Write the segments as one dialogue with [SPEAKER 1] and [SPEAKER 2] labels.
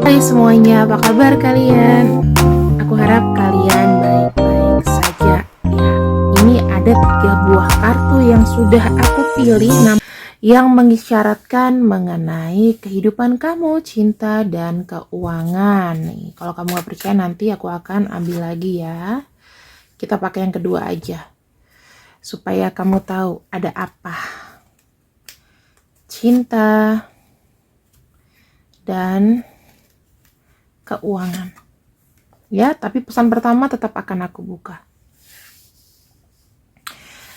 [SPEAKER 1] Hai semuanya, apa kabar kalian? Aku harap kalian baik-baik saja ya. Ini ada 3 buah kartu yang sudah aku pilih yang mengisyaratkan mengenai kehidupan kamu, cinta, dan keuangan. Nih, kalau kamu gak percaya nanti aku akan ambil lagi ya. Kita pakai yang kedua aja. Supaya kamu tahu ada apa. Cinta dan keuangan. Ya, tapi pesan pertama tetap akan aku buka.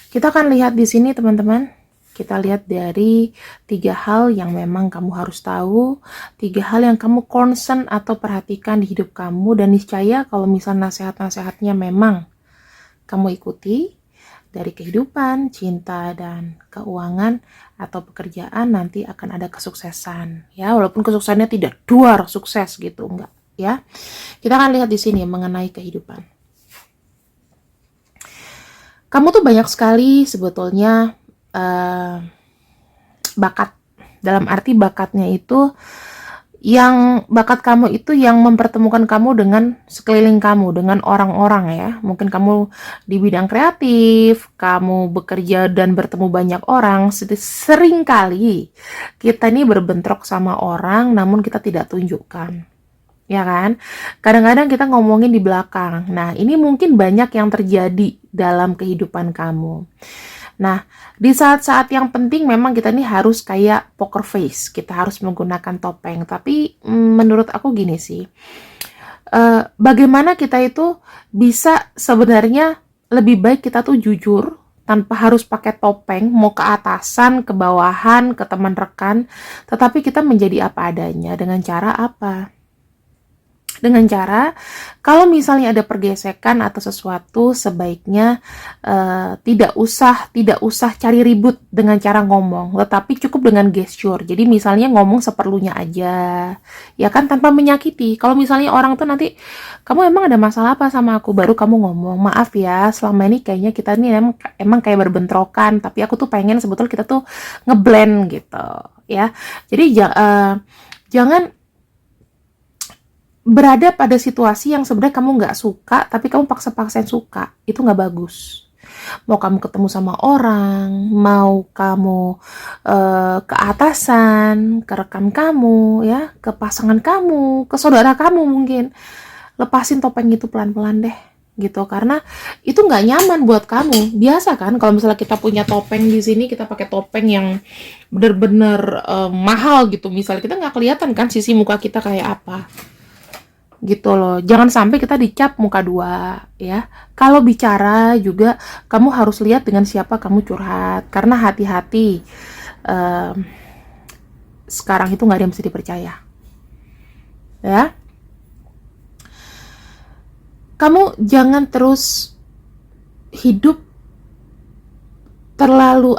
[SPEAKER 1] Kita akan lihat di sini teman-teman. Kita lihat dari 3 hal yang memang kamu harus tahu, 3 hal yang kamu concern atau perhatikan di hidup kamu, dan niscaya kalau misal nasihat-nasihatnya memang kamu ikuti dari kehidupan, cinta, dan keuangan atau pekerjaan, nanti akan ada kesuksesan. Ya, walaupun kesuksesannya tidak duar sukses gitu, enggak ya. Kita akan lihat di sini mengenai kehidupan. Kamu tuh banyak sekali sebetulnya bakat. Dalam arti bakatnya itu yang bakat kamu itu yang mempertemukan kamu dengan sekeliling kamu, dengan orang-orang ya. Mungkin kamu di bidang kreatif, kamu bekerja dan bertemu banyak orang. Sering kali kita ini berbentrok sama orang namun kita tidak tunjukkan. Ya kan? Kadang-kadang kita ngomongin di belakang. Nah, ini mungkin banyak yang terjadi dalam kehidupan kamu. Nah, di saat-saat yang penting memang kita ini harus kayak poker face. Kita harus menggunakan topeng. Tapi menurut aku gini sih. Bagaimana kita itu bisa sebenarnya lebih baik kita tuh jujur tanpa harus pakai topeng, mau ke atasan, ke bawahan, ke teman rekan, tetapi kita menjadi apa adanya. Dengan cara apa? Dengan cara, kalau misalnya ada pergesekan atau sesuatu, sebaiknya tidak usah cari ribut dengan cara ngomong, tetapi cukup dengan gesture. Jadi misalnya ngomong seperlunya aja, ya kan, tanpa menyakiti. Kalau misalnya orang tuh nanti, kamu emang ada masalah apa sama aku, baru kamu ngomong, maaf ya, selama ini kayaknya kita ini emang kayak berbentrokan, tapi aku tuh pengen sebetulnya kita tuh ngeblend gitu, ya. Jadi jangan berada pada situasi yang sebenarnya kamu nggak suka, tapi kamu paksa-paksain suka. Itu nggak bagus. Mau kamu ketemu sama orang, mau kamu ke atasan, ke rekan kamu, ya, ke pasangan kamu, ke saudara kamu mungkin. Lepasin topeng itu pelan-pelan deh, gitu. Karena itu nggak nyaman buat kamu. Biasa kan, kalau misalnya kita punya topeng di sini, kita pakai topeng yang bener-bener mahal gitu. Misalnya kita nggak kelihatan kan sisi muka kita kayak apa. Gitu loh, jangan sampai kita dicap muka dua ya. Kalau bicara juga kamu harus lihat dengan siapa kamu curhat, karena hati-hati sekarang itu nggak ada yang bisa dipercaya ya. Kamu jangan terus hidup terlalu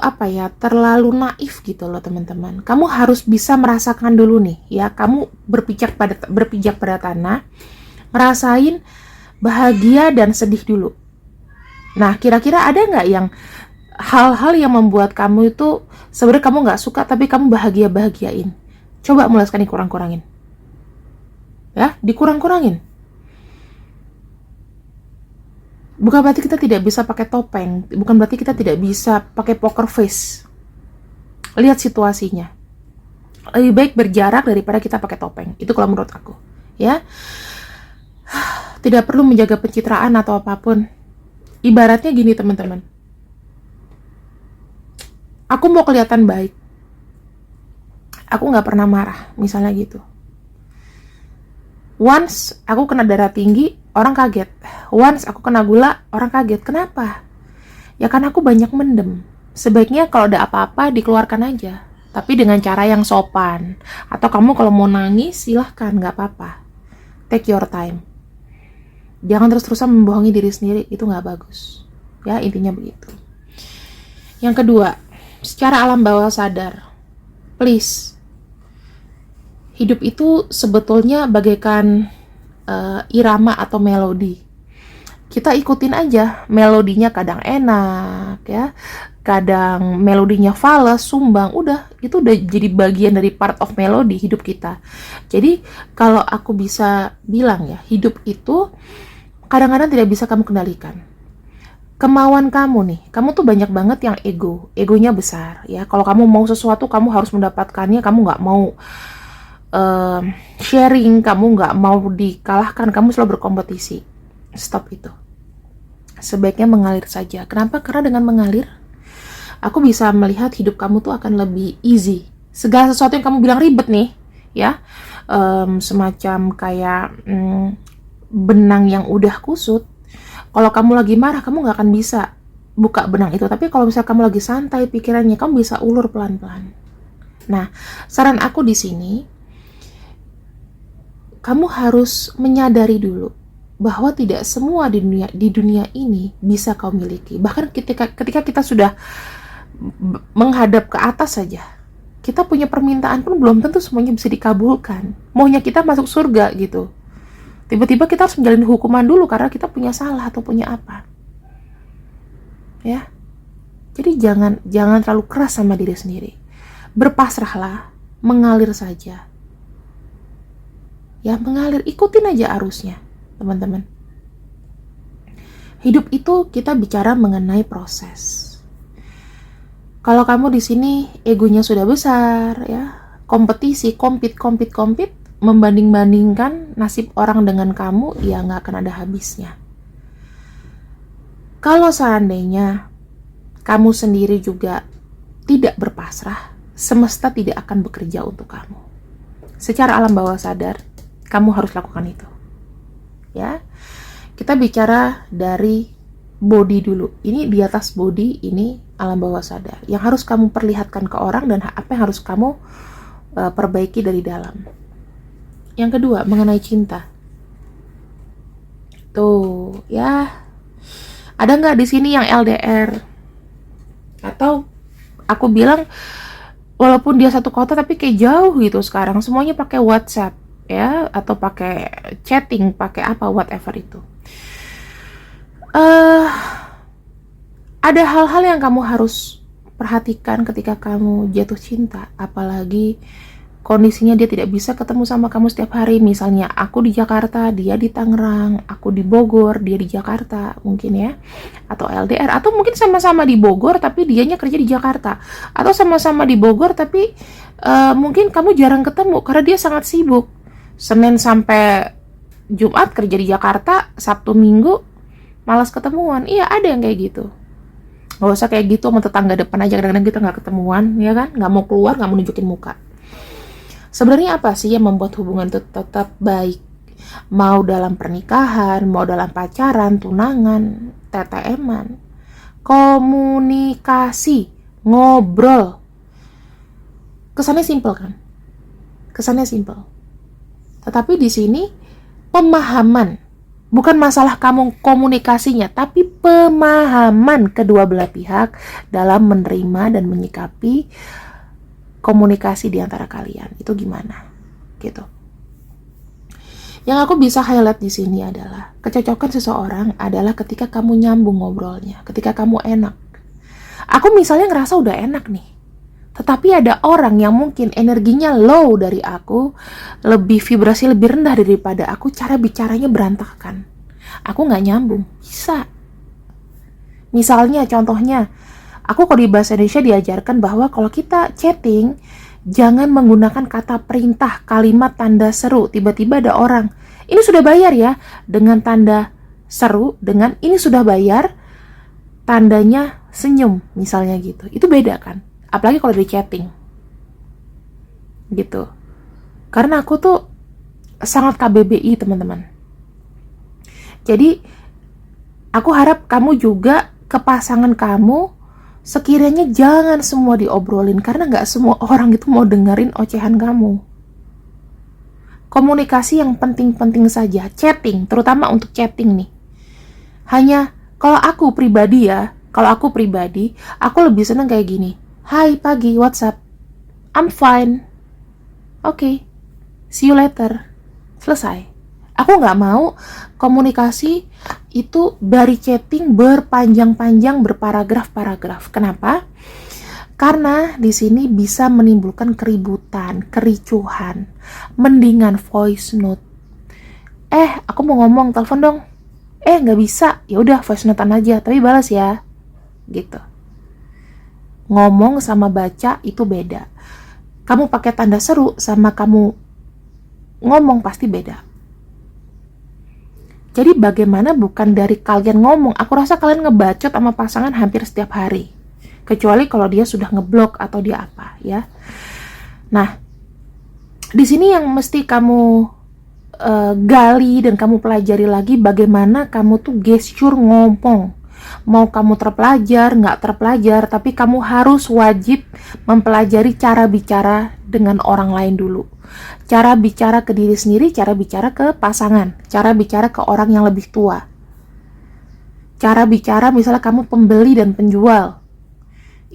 [SPEAKER 1] naif gitu loh teman-teman. Kamu harus bisa merasakan dulu nih ya, kamu berpijak pada tanah, ngerasain bahagia dan sedih dulu. Nah, kira-kira ada nggak yang hal-hal yang membuat kamu itu sebenarnya kamu nggak suka tapi kamu bahagiain? Coba mulai sekarang dikurang-kurangin ya, dikurang-kurangin. Bukan berarti kita tidak bisa pakai topeng, bukan berarti kita tidak bisa pakai poker face. Lihat situasinya. Lebih baik berjarak daripada kita pakai topeng. Itu kalau menurut aku, ya. Tidak perlu menjaga pencitraan atau apapun. Ibaratnya gini teman-teman. Aku mau kelihatan baik. Aku nggak pernah marah, misalnya gitu. Once aku kena darah tinggi, orang kaget. Once aku kena gula, orang kaget. Kenapa? Ya karena aku banyak mendem. Sebaiknya kalau ada apa-apa dikeluarkan aja, tapi dengan cara yang sopan. Atau kamu kalau mau nangis silahkan, nggak apa-apa. Take your time. Jangan terus-terusan membohongi diri sendiri, itu nggak bagus. Ya, intinya begitu. Yang kedua, secara alam bawah sadar, please, hidup itu sebetulnya bagaikan irama atau melodi. Kita ikutin aja melodinya, kadang enak ya, kadang melodinya fals, sumbang, udah itu udah jadi bagian dari part of melodi hidup kita. Jadi kalau aku bisa bilang ya, hidup itu kadang-kadang tidak bisa kamu kendalikan. Kemauan kamu nih, kamu tuh banyak banget yang egonya besar ya. Kalau kamu mau sesuatu, kamu harus mendapatkannya, kamu nggak mau sharing, kamu nggak mau dikalahkan, kamu selalu berkompetisi. Stop itu. Sebaiknya mengalir saja. Kenapa? Karena dengan mengalir, aku bisa melihat hidup kamu tuh akan lebih easy. Segala sesuatu yang kamu bilang ribet nih, ya, semacam kayak benang yang udah kusut. Kalau kamu lagi marah, kamu nggak akan bisa buka benang itu. Tapi kalau misalnya kamu lagi santai pikirannya, kamu bisa ulur pelan-pelan. Nah, saran aku di sini, kamu harus menyadari dulu bahwa tidak semua di dunia ini bisa kau miliki. Bahkan ketika kita sudah menghadap ke atas saja, kita punya permintaan pun belum tentu semuanya bisa dikabulkan. Maunya kita masuk surga gitu, tiba-tiba kita harus menjalani hukuman dulu karena kita punya salah atau punya apa, ya. Jadi jangan terlalu keras sama diri sendiri. Berpasrahlah, mengalir saja, ya, mengalir, ikutin aja arusnya, teman-teman. Hidup itu kita bicara mengenai proses. Kalau kamu di sini egonya sudah besar, ya, kompetisi, compete, membanding-bandingkan nasib orang dengan kamu, ya nggak akan ada habisnya. Kalau seandainya kamu sendiri juga tidak berpasrah, semesta tidak akan bekerja untuk kamu. Secara alam bawah sadar, kamu harus lakukan itu. Ya, kita bicara dari body dulu. Ini di atas body, ini alam bawah sadar. Yang harus kamu perlihatkan ke orang dan apa yang harus kamu perbaiki dari dalam. Yang kedua, mengenai cinta. Tuh, ya. Ada nggak di sini yang LDR? Atau aku bilang, walaupun dia satu kota tapi kayak jauh gitu sekarang. Semuanya pakai WhatsApp, ya, atau pakai chatting, pakai apa, whatever itu. Ada hal-hal yang kamu harus perhatikan ketika kamu jatuh cinta, apalagi kondisinya dia tidak bisa ketemu sama kamu setiap hari. Misalnya aku di Jakarta, dia di Tangerang, aku di Bogor, dia di Jakarta mungkin ya, atau LDR, atau mungkin sama-sama di Bogor tapi dianya kerja di Jakarta, atau sama-sama di Bogor tapi mungkin kamu jarang ketemu karena dia sangat sibuk. Senin sampai Jumat kerja di Jakarta, Sabtu Minggu malas ketemuan. Iya, ada yang kayak gitu. Gak usah kayak gitu sama tetangga depan aja, kadang-kadang kita gak ketemuan, ya kan, gak mau keluar, gak mau nunjukin muka. Sebenarnya apa sih yang membuat hubungan itu tetap baik? Mau dalam pernikahan, mau dalam pacaran, tunangan, TTM-an, komunikasi, ngobrol. Kesannya simpel kan? Kesannya simpel. Tetapi di sini pemahaman, bukan masalah kamu komunikasinya, tapi pemahaman kedua belah pihak dalam menerima dan menyikapi komunikasi di antara kalian itu gimana, gitu. Yang aku bisa highlight di sini adalah kecocokan seseorang adalah ketika kamu nyambung ngobrolnya, ketika kamu enak. Aku misalnya ngerasa udah enak nih, tetapi ada orang yang mungkin energinya low dari aku, lebih vibrasi lebih rendah daripada aku, cara bicaranya berantakan. Aku nggak nyambung, bisa. Misalnya, contohnya, aku kalau di bahasa Indonesia diajarkan bahwa kalau kita chatting, jangan menggunakan kata perintah, kalimat tanda seru. Tiba-tiba ada orang, ini sudah bayar ya, dengan tanda seru, dengan ini sudah bayar, tandanya senyum, misalnya gitu. Itu beda kan? Apalagi kalau di chatting. Gitu. Karena aku tuh sangat KBBI, teman-teman. Jadi, aku harap kamu juga ke pasangan kamu, sekiranya jangan semua diobrolin, karena gak semua orang itu mau dengerin ocehan kamu. Komunikasi yang penting-penting saja, chatting, terutama untuk chatting nih. Hanya, kalau aku pribadi ya, aku lebih seneng kayak gini. Hai pagi, what's up? I'm fine. Okay, see you later. Selesai. Aku gak mau komunikasi itu dari chatting berpanjang-panjang, berparagraf-paragraf. Kenapa? Karena di sini bisa menimbulkan keributan, kericuhan. Mendingan voice note. Aku mau ngomong, telepon dong. Nggak bisa. Ya udah voice notean aja, tapi balas ya. Gitu. Ngomong sama baca itu beda. Kamu pakai tanda seru sama kamu ngomong pasti beda. Jadi bagaimana bukan dari kalian ngomong, aku rasa kalian ngebacot sama pasangan hampir setiap hari. Kecuali kalau dia sudah ngeblok atau dia apa, ya. Nah, di sini yang mesti kamu gali dan kamu pelajari lagi bagaimana kamu tuh gesture ngomong. Mau kamu terpelajar, nggak terpelajar, tapi kamu harus wajib mempelajari cara bicara dengan orang lain dulu. Cara bicara ke diri sendiri, cara bicara ke pasangan, cara bicara ke orang yang lebih tua. Cara bicara misalnya kamu pembeli dan penjual.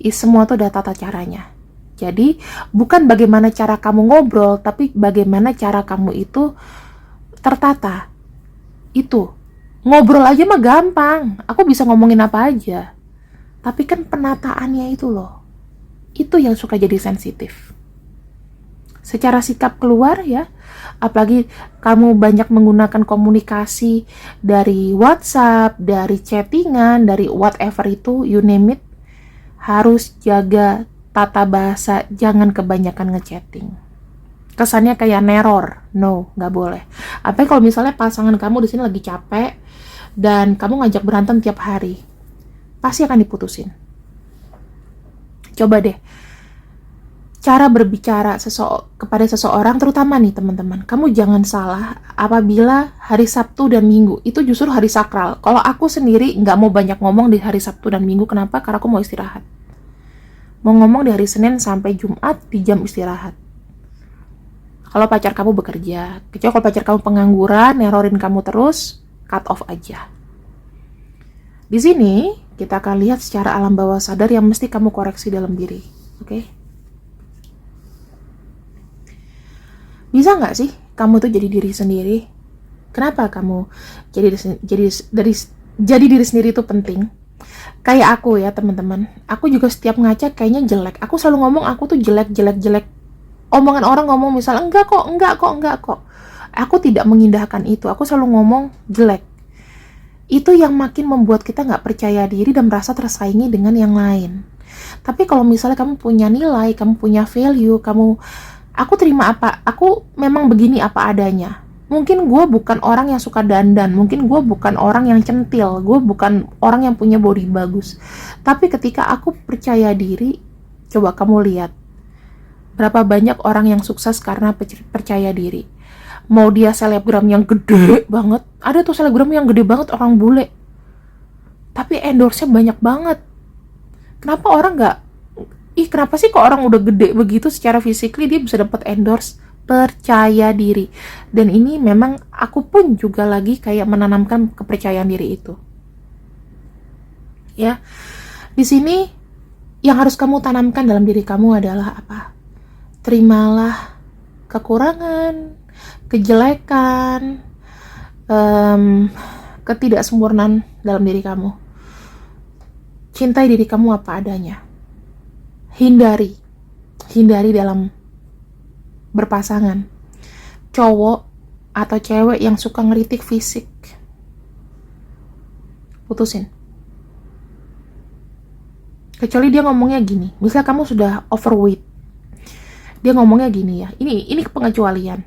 [SPEAKER 1] Semua tuh ada tata caranya. Jadi, bukan bagaimana cara kamu ngobrol, tapi bagaimana cara kamu itu tertata. Itu. Ngobrol aja mah gampang. Aku bisa ngomongin apa aja. Tapi kan penataannya itu loh. Itu yang suka jadi sensitif. Secara sikap keluar ya, apalagi kamu banyak menggunakan komunikasi dari WhatsApp, dari chattingan, dari whatever itu, you name it, harus jaga tata bahasa, jangan kebanyakan ngechatting. Kesannya kayak neror, no, nggak boleh. Apalagi kalau misalnya pasangan kamu di sini lagi capek dan kamu ngajak berantem tiap hari, pasti akan diputusin. Coba deh. Cara berbicara kepada seseorang, terutama nih teman-teman, kamu jangan salah apabila hari Sabtu dan Minggu itu justru hari sakral. Kalau aku sendiri nggak mau banyak ngomong di hari Sabtu dan Minggu, kenapa? Karena aku mau istirahat. Mau ngomong di hari Senin sampai Jumat di jam istirahat. Kalau pacar kamu bekerja, kecuali kalau pacar kamu pengangguran, nerorin kamu terus, cut off aja. Di sini kita akan lihat secara alam bawah sadar yang mesti kamu koreksi dalam diri, oke? Bisa nggak sih kamu tuh jadi diri sendiri? Kenapa kamu jadi diri sendiri itu penting? Kayak aku ya teman-teman, aku juga setiap ngaca kayaknya jelek. Aku selalu ngomong aku tuh jelek. Omongan orang ngomong misal enggak kok. Aku tidak mengindahkan itu. Aku selalu ngomong jelek. Itu yang makin membuat kita nggak percaya diri dan merasa tersaingi dengan yang lain. Tapi kalau misalnya kamu punya nilai, kamu punya value, aku terima apa, aku memang begini apa adanya. Mungkin gue bukan orang yang suka dandan, mungkin gue bukan orang yang centil, gue bukan orang yang punya body bagus. Tapi ketika aku percaya diri, coba kamu lihat, berapa banyak orang yang sukses karena percaya diri. Mau dia selebgram yang gede banget, ada tuh selebgram yang gede banget orang bule, tapi endorse-nya banyak banget. Kenapa orang nggak, kenapa sih kok orang udah gede begitu secara physically dia bisa dapat endorse? Percaya diri. Dan ini memang aku pun juga lagi kayak menanamkan kepercayaan diri itu. Ya. Di sini yang harus kamu tanamkan dalam diri kamu adalah apa? Terimalah kekurangan, kejelekan, ketidaksempurnaan dalam diri kamu. Cintai diri kamu apa adanya. Hindari dalam berpasangan cowok atau cewek yang suka ngeritik fisik. Putusin. Kecuali dia ngomongnya gini, misal kamu sudah overweight, dia ngomongnya gini ya, ini pengecualian.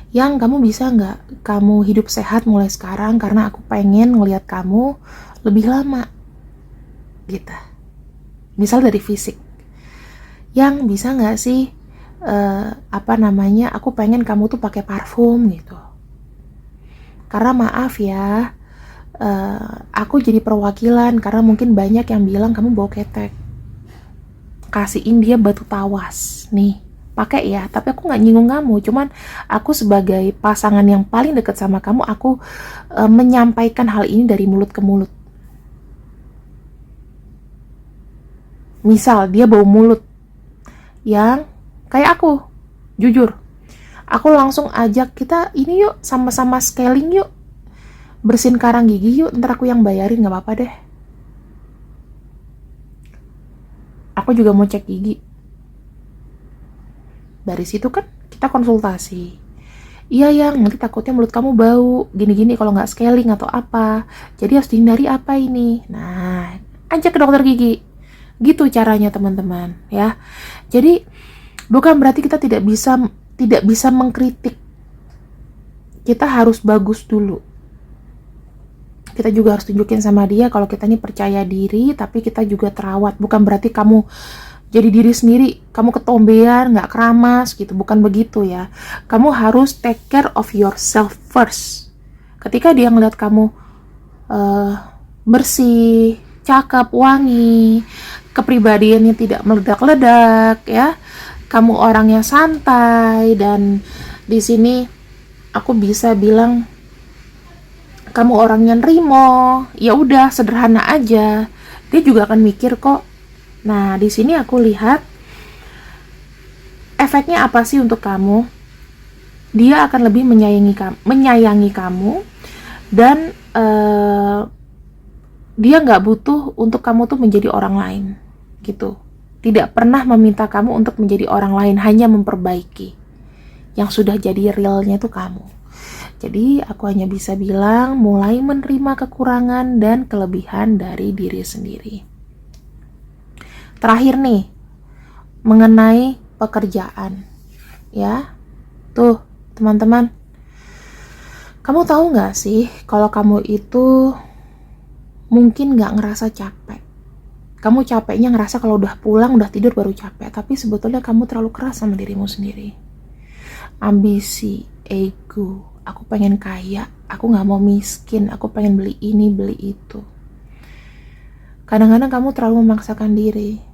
[SPEAKER 1] Yang kamu bisa nggak kamu hidup sehat mulai sekarang karena aku pengen ngelihat kamu lebih lama, gitu. Misal dari fisik. Yang bisa nggak sih aku pengen kamu tuh pakai parfum gitu. Karena maaf ya, aku jadi perwakilan karena mungkin banyak yang bilang kamu bau ketek. Kasihin dia batu tawas nih, pakai ya. Tapi aku nggak nyinggung kamu, cuman aku sebagai pasangan yang paling dekat sama kamu, aku menyampaikan hal ini dari mulut ke mulut. Misal dia bau mulut yang kayak aku, jujur, aku langsung ajak kita ini yuk sama-sama scaling yuk. bersihin karang gigi yuk, ntar aku yang bayarin, gak apa-apa deh. Aku juga mau cek gigi. Dari situ kan kita konsultasi. Iya yang, nanti takutnya mulut kamu bau, gini-gini kalau nggak scaling atau apa. Jadi harus dihindari apa ini. Nah, ajak ke dokter gigi. Gitu caranya teman-teman ya. Jadi bukan berarti kita tidak bisa mengkritik. Kita harus bagus dulu. Kita juga harus tunjukin sama dia kalau kita ini percaya diri, tapi kita juga terawat. Bukan berarti kamu jadi diri sendiri, kamu ketombean, nggak keramas gitu, bukan begitu ya. Kamu harus take care of yourself first. Ketika dia ngeliat kamu bersih, cakep, wangi, kepribadiannya tidak meledak-ledak ya, kamu orangnya santai, dan di sini aku bisa bilang kamu orangnya nerimo, ya udah sederhana aja, dia juga akan mikir kok. Nah, di sini aku lihat efeknya apa sih untuk kamu. Dia akan lebih menyayangi kamu, dan dia nggak butuh untuk kamu tuh menjadi orang lain, gitu. Tidak pernah meminta kamu untuk menjadi orang lain, hanya memperbaiki. Yang sudah jadi realnya itu kamu. Jadi aku hanya bisa bilang mulai menerima kekurangan dan kelebihan dari diri sendiri. Terakhir nih, mengenai pekerjaan. Ya, tuh teman-teman. Kamu tahu gak sih kalau kamu itu mungkin gak ngerasa capek. Kamu capeknya ngerasa kalau udah pulang, udah tidur baru capek. Tapi sebetulnya kamu terlalu keras sama dirimu sendiri. Ambisi, ego, aku pengen kaya, aku gak mau miskin, aku pengen beli ini, beli itu. Kadang-kadang kamu terlalu memaksakan diri.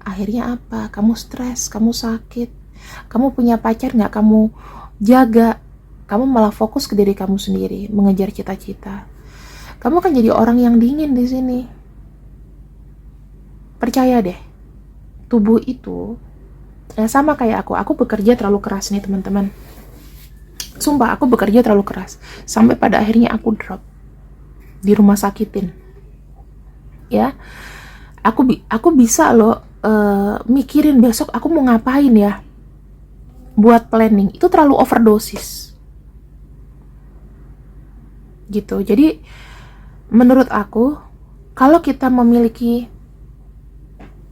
[SPEAKER 1] Akhirnya apa? Kamu stres, kamu sakit. Kamu punya pacar gak kamu jaga. Kamu malah fokus ke diri kamu sendiri, mengejar cita-cita. Kamu kan jadi orang yang dingin di sini. Percaya deh, tubuh itu sama kayak aku bekerja terlalu keras nih teman-teman. Sumpah, aku bekerja terlalu keras sampai pada akhirnya aku drop di rumah sakitin. Ya, aku bisa loh mikirin besok aku mau ngapain ya, buat planning. Itu terlalu overdosis gitu. Jadi menurut aku, kalau kita memiliki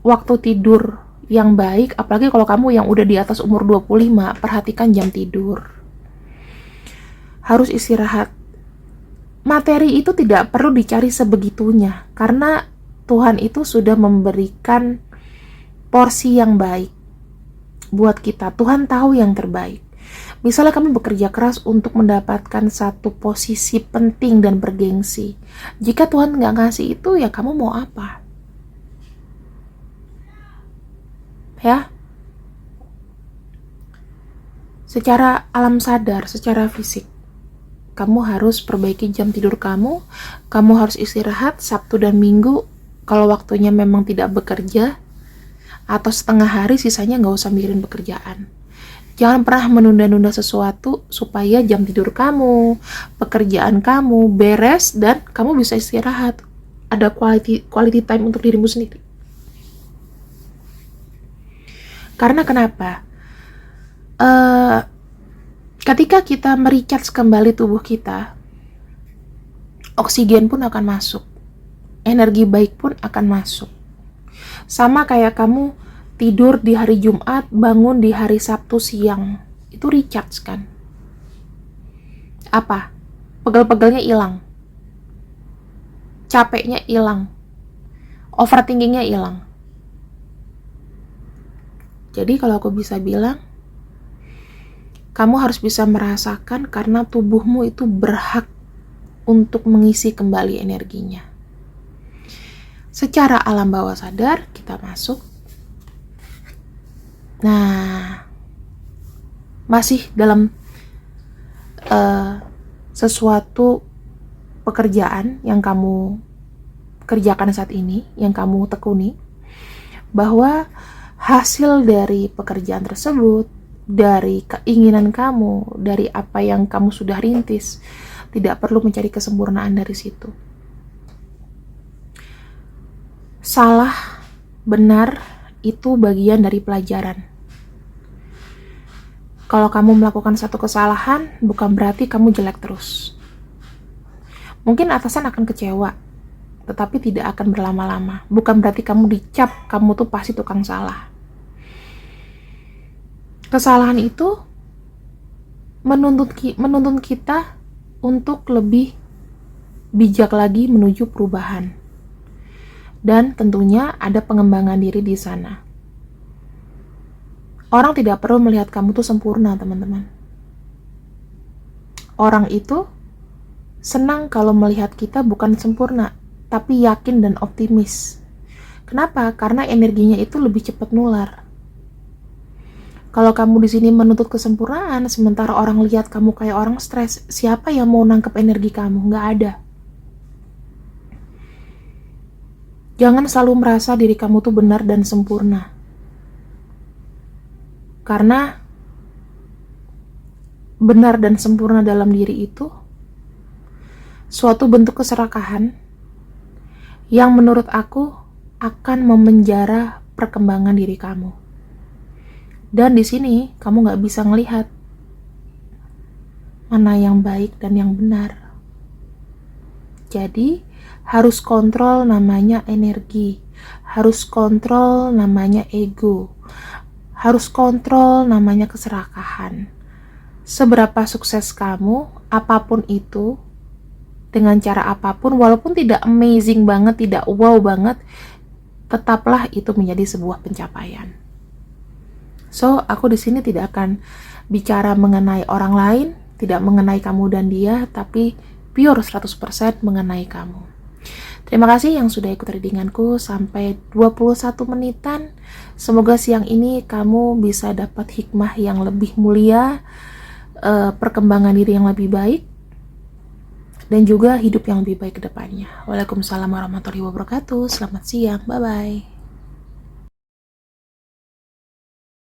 [SPEAKER 1] waktu tidur yang baik, apalagi kalau kamu yang udah di atas umur 25, perhatikan jam tidur. Harus istirahat. Materi itu tidak perlu dicari sebegitunya, karena Tuhan itu sudah memberikan porsi yang baik buat kita. Tuhan tahu yang terbaik. Misalnya kamu bekerja keras untuk mendapatkan satu posisi penting dan bergengsi. Jika Tuhan nggak ngasih itu, ya kamu mau apa? Ya, secara alam sadar, secara fisik, kamu harus perbaiki jam tidur kamu harus istirahat Sabtu dan Minggu. Kalau waktunya memang tidak bekerja, atau setengah hari, sisanya nggak usah mikirin pekerjaan. Jangan pernah menunda-nunda sesuatu supaya jam tidur kamu, pekerjaan kamu beres, dan kamu bisa istirahat. Ada quality time untuk dirimu sendiri. Karena kenapa? Ketika kita merecharge kembali tubuh kita, oksigen pun akan masuk, energi baik pun akan masuk. Sama kayak kamu tidur di hari Jumat, bangun di hari Sabtu siang, itu recharge kan? Apa? Pegel-pegelnya hilang, capeknya hilang, overthinkingnya hilang. Jadi kalau aku bisa bilang, kamu harus bisa merasakan, karena tubuhmu itu berhak untuk mengisi kembali energinya. Secara alam bawah sadar, kita masuk. Nah, masih dalam sesuatu pekerjaan yang kamu kerjakan saat ini, yang kamu tekuni, bahwa hasil dari pekerjaan tersebut, dari keinginan kamu, dari apa yang kamu sudah rintis, tidak perlu mencari kesempurnaan dari situ. Salah, benar, itu bagian dari pelajaran. Kalau kamu melakukan satu kesalahan, bukan berarti kamu jelek terus. Mungkin atasan akan kecewa, tetapi tidak akan berlama-lama. Bukan berarti kamu dicap, kamu tuh pasti tukang salah. Kesalahan itu menuntut kita untuk lebih bijak lagi menuju perubahan. Dan tentunya ada pengembangan diri di sana. Orang tidak perlu melihat kamu tuh sempurna, teman-teman. Orang itu senang kalau melihat kita bukan sempurna, tapi yakin dan optimis. Kenapa? Karena energinya itu lebih cepat nular. Kalau kamu di sini menuntut kesempurnaan, sementara orang lihat kamu kayak orang stres, siapa yang mau nangkep energi kamu? Nggak ada. Jangan selalu merasa diri kamu tuh benar dan sempurna. Karena benar dan sempurna dalam diri itu suatu bentuk keserakahan yang menurut aku akan memenjara perkembangan diri kamu. Dan di sini kamu nggak bisa ngelihat mana yang baik dan yang benar. Jadi harus kontrol namanya energi, harus kontrol namanya ego, harus kontrol namanya keserakahan. Seberapa sukses kamu, apapun itu, dengan cara apapun, walaupun tidak amazing banget, tidak wow banget, tetaplah itu menjadi sebuah pencapaian. So, aku di sini tidak akan bicara mengenai orang lain, tidak mengenai kamu dan dia, tapi pure 100% mengenai kamu. Terima kasih yang sudah ikut readinganku sampai 21 menitan. Semoga siang ini kamu bisa dapat hikmah yang lebih mulia, perkembangan diri yang lebih baik, dan juga hidup yang lebih baik ke depannya. Waalaikumsalam warahmatullahi wabarakatuh. Selamat siang. Bye-bye.